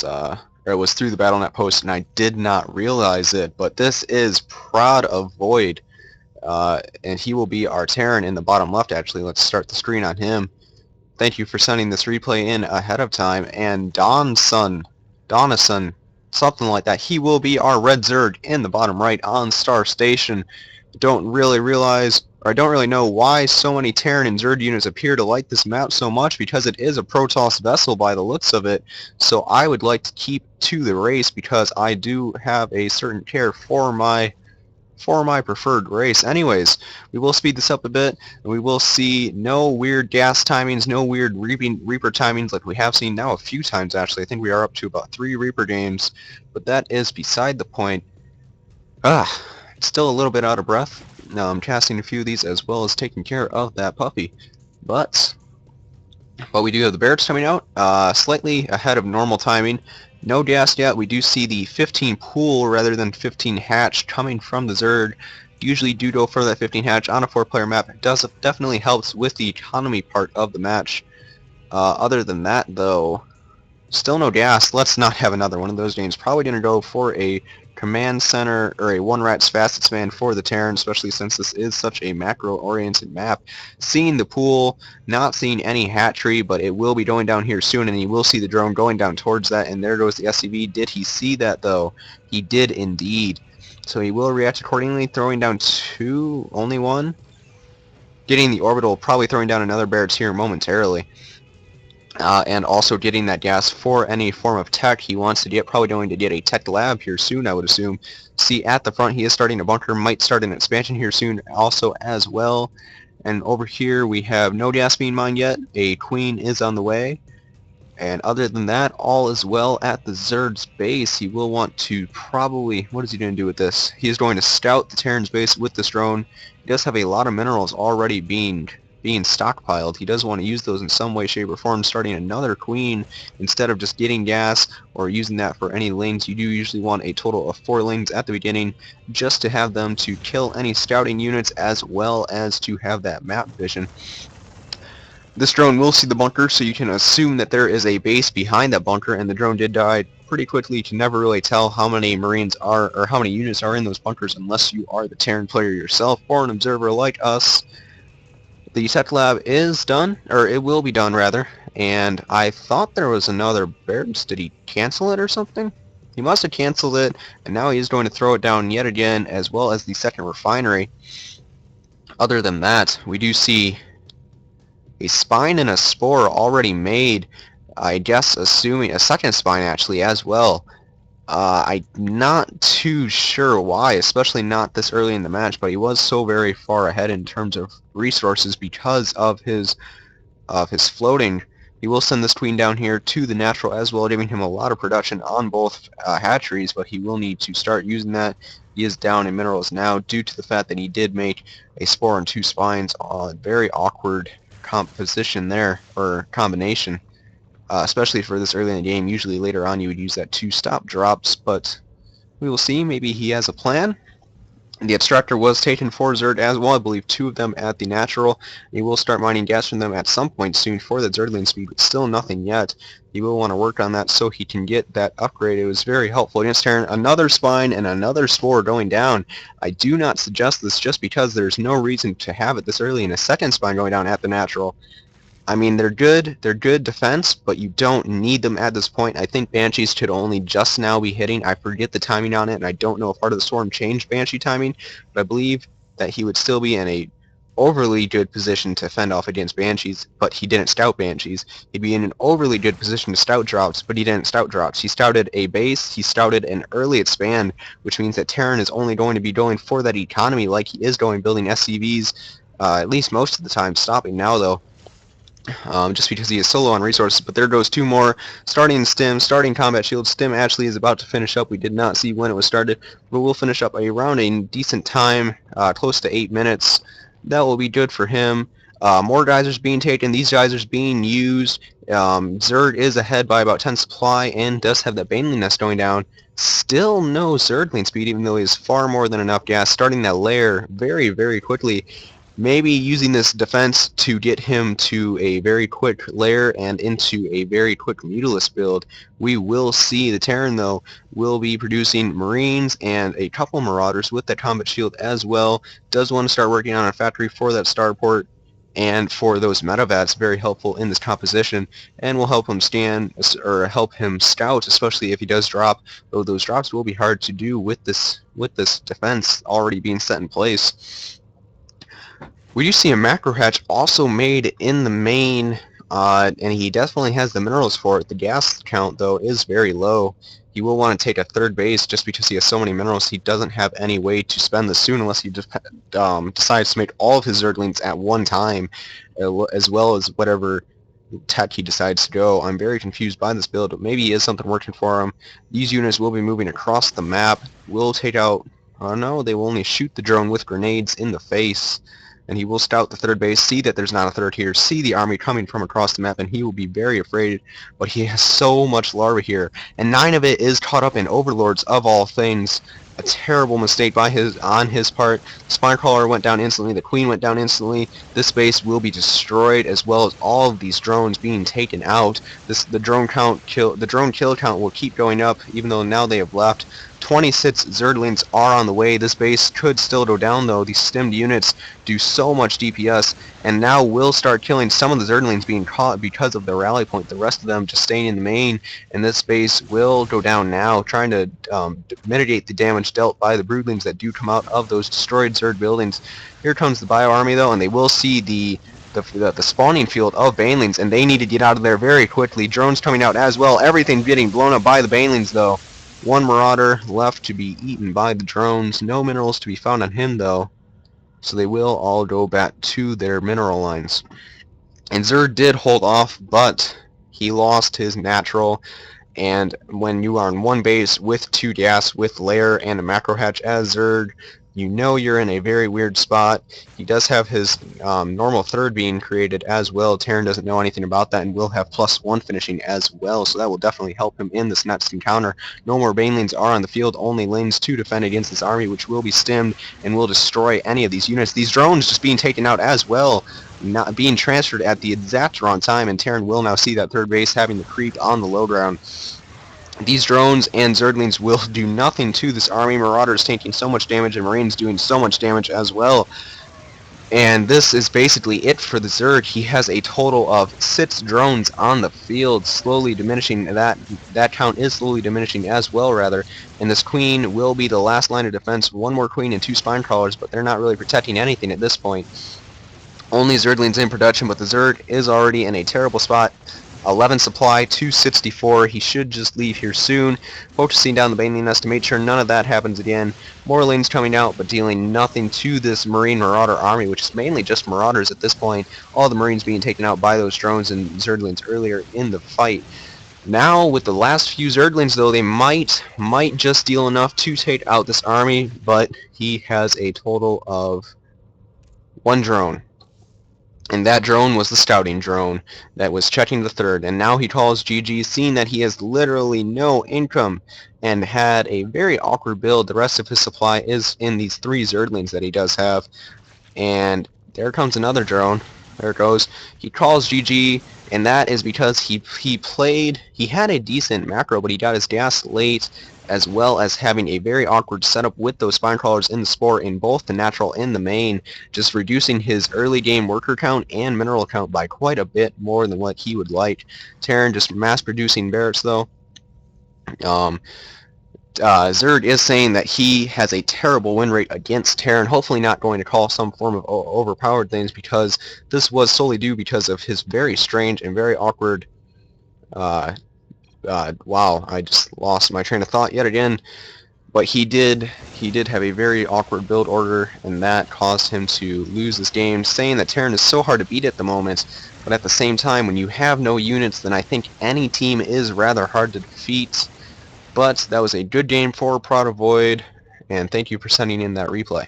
or it was through the BattleNet post, and I did not realize it. But this is ProdofVoid, and he will be our Terran in the bottom left. Actually, let's start the screen on him. Thank you for sending this replay in ahead of time. And Doneson, something like that. He will be our red Zerg in the bottom right on Star Station. Don't really realize, or I don't really know why so many Terran and Zerg units appear to like this map so much, because it is a Protoss vessel by the looks of it. So I would like to keep to the race because I do have a certain care for my preferred race. Anyways, we will speed this up a bit, and we will see no weird gas timings, no weird Reaper timings like we have seen now a few times actually. I think we are up to about 3 Reaper games, but that is beside the point. It's still a little bit out of breath. Now I'm casting a few of these as well as taking care of that puppy. But we do have the Barracks coming out, slightly ahead of normal timing. No gas yet. We do see the 15 pool rather than 15 hatch coming from the Zerg. Usually do go for that 15 hatch on a 4-player map. It definitely helps with the economy part of the match. Other than that, though, still no gas. Let's not have another one of those games. Probably going to go for a command center or a one-rats fastest man for the Terran, especially since this is such a macro-oriented map. Seeing the pool, not seeing any hatchery, but it will be going down here soon, and you will see the drone going down towards that, and there goes the SCV. Did he see that, though? He did indeed. So he will react accordingly, throwing down 2, only 1. Getting the orbital, probably throwing down another Barracks here momentarily. And also getting that gas for any form of tech he wants to get. Probably going to get a tech lab here soon, I would assume. See, at the front he is starting a bunker, might start an expansion here soon also as well. And over here we have no gas being mined yet. A queen is on the way. And other than that, all is well at the Zerd's base. He will want to probably, what is he going to do with this? He is going to scout the Terran's base with this drone. He does have a lot of minerals already being stockpiled. He does want to use those in some way, shape, or form, starting another queen instead of just getting gas or using that for any lanes. You do usually want a total of 4 lanes at the beginning just to have them to kill any scouting units as well as to have that map vision. This drone will see the bunker, so you can assume that there is a base behind that bunker, and the drone did die pretty quickly. You can never really tell how many Marines are, or how many units are in those bunkers unless you are the Terran player yourself or an observer like us. The tech lab is done, or it will be done rather, and I thought there was another Barracks. Did he cancel it or something? He must have canceled it, and now he is going to throw it down yet again, as well as the second refinery. Other than that, we do see a spine and a spore already made, I guess assuming a second spine actually as well. I'm not too sure why, especially not this early in the match, but he was so very far ahead in terms of resources because of his floating. He will send this queen down here to the natural as well, giving him a lot of production on both hatcheries, but he will need to start using that. He is down in minerals now due to the fact that he did make a spore and 2 spines on very awkward composition there, or combination. Especially for this early in the game. Usually later on you would use that 2 stop drops, but we will see. Maybe he has a plan. The extractor was taken for Zerd as well. I believe 2 of them at the natural. He will start mining gas from them at some point soon for the Zerdling speed, but still nothing yet. He will want to work on that so he can get that upgrade. It was very helpful against Terran. Another spine and another spore going down. I do not suggest this just because there's no reason to have it this early, and a second spine going down at the natural. I mean, they're good defense, but you don't need them at this point. I think Banshees should only just now be hitting. I forget the timing on it, and I don't know if Heart of the Storm changed Banshee timing, but I believe that he would still be in a overly good position to fend off against Banshees, but he didn't scout Banshees. He'd be in an overly good position to scout drops, but he didn't scout drops. He scouted a base, he scouted an early expand, which means that Terran is only going to be going for that economy like he is going, building SCVs, at least most of the time, stopping now though. Just because he is solo on resources. But there goes 2 more. Starting Stim, starting Combat Shield. Stim actually is about to finish up. We did not see when it was started, but we'll finish up around a decent time, close to 8 minutes. That will be good for him. More geysers being taken. These geysers being used. Zerd is ahead by about 10 supply and does have that Baneling nest going down. Still no Zerdling speed, even though he has far more than enough gas. Starting that lair very, very quickly. maybe using this defense to get him to a very quick lair and into a very quick Mutalisk build. We will see the Terran, though, will be producing Marines and a couple Marauders with that combat shield as well. Does want to start working on a factory for that starport and for those metavats, very helpful in this composition, and will help him stand or help him scout, especially if he does drop. Though those drops will be hard to do with this defense already being set in place. We do see a macro hatch also made in the main, and he definitely has the minerals for it. The gas count, though, is very low. He will want to take a third base just because he has so many minerals. He doesn't have any way to spend this soon unless he just decides to make all of his Zerglings at one time, as well as whatever tech he decides to go. I'm very confused by this build, but maybe is something working for him. These units will be moving across the map. Will take out... Oh no, they will only shoot the drone with grenades in the face. And he will scout the third base, see that there's not a third here, see the army coming from across the map, and he will be very afraid. But he has so much larva here, and 9 of it is caught up in overlords of all things. A terrible mistake on his part. The Spinecrawler went down instantly, the Queen went down instantly. This base will be destroyed, as well as all of these drones being taken out. The drone kill count will keep going up, even though now they have left. 26 Zerglings are on the way. This base could still go down, though. These stemmed units do so much DPS, and now will start killing some of the Zerglings being caught because of the rally point. The rest of them just staying in the main, and this base will go down now, trying to mitigate the damage dealt by the Broodlings that do come out of those destroyed Zerg buildings. Here comes the Bio Army, though, and they will see the spawning field of Banelings, and they need to get out of there very quickly. Drones coming out as well. Everything getting blown up by the Banelings, though. One Marauder left to be eaten by the drones. No minerals to be found on him, though. So they will all go back to their mineral lines. And Zerg did hold off, but he lost his natural. And when you are on one base with 2 gas, with lair and a macro hatch as Zerg, you know you're in a very weird spot. He does have his normal third being created as well. Terran doesn't know anything about that and will have +1 finishing as well, so that will definitely help him in this next encounter. No more Banelings are on the field, only lanes to defend against this army, which will be stemmed and will destroy any of these units. These drones just being taken out as well, not being transferred at the exact wrong time, and Terran will now see that third base having the creep on the low ground. These drones and Zerglings will do nothing to this army. Marauders taking so much damage and Marines doing so much damage as well. And this is basically it for the Zerg. He has a total of 6 drones on the field, slowly diminishing. That count is slowly diminishing as well, rather. And this Queen will be the last line of defense. 1 more Queen and 2 Spinecrawlers, but they're not really protecting anything at this point. Only Zerglings in production, but the Zerg is already in a terrible spot. 11 supply, 264. He should just leave here soon. Focusing down the Baneling Nest to make sure none of that happens again. More lanes coming out, but dealing nothing to this Marine Marauder army, which is mainly just Marauders at this point. All the Marines being taken out by those drones and Zerglings earlier in the fight. Now, with the last few Zerglings, though, they might just deal enough to take out this army, but he has a total of 1 drone. And that drone was the scouting drone that was checking the third. And now he calls GG, seeing that he has literally no income and had a very awkward build. The rest of his supply is in these 3 Zerglings that he does have. And there comes another drone. There it goes. He calls GG, and that is because he had a decent macro, but he got his gas late, as well as having a very awkward setup with those Spinecrawlers in the Spore in both the natural and the main, just reducing his early game worker count and mineral count by quite a bit more than what he would like. Terran just mass producing Barretts, though. Zerg is saying that he has a terrible win rate against Terran, hopefully not going to call some form of overpowered things, because this was solely due because of his very strange and very awkward wow, I just lost my train of thought yet again. But he did have a very awkward build order, and that caused him to lose this game, saying that Terran is so hard to beat at the moment. But at the same time, when you have no units, then I think any team is rather hard to defeat. But that was a good game for ProdofVoid, and thank you for sending in that replay.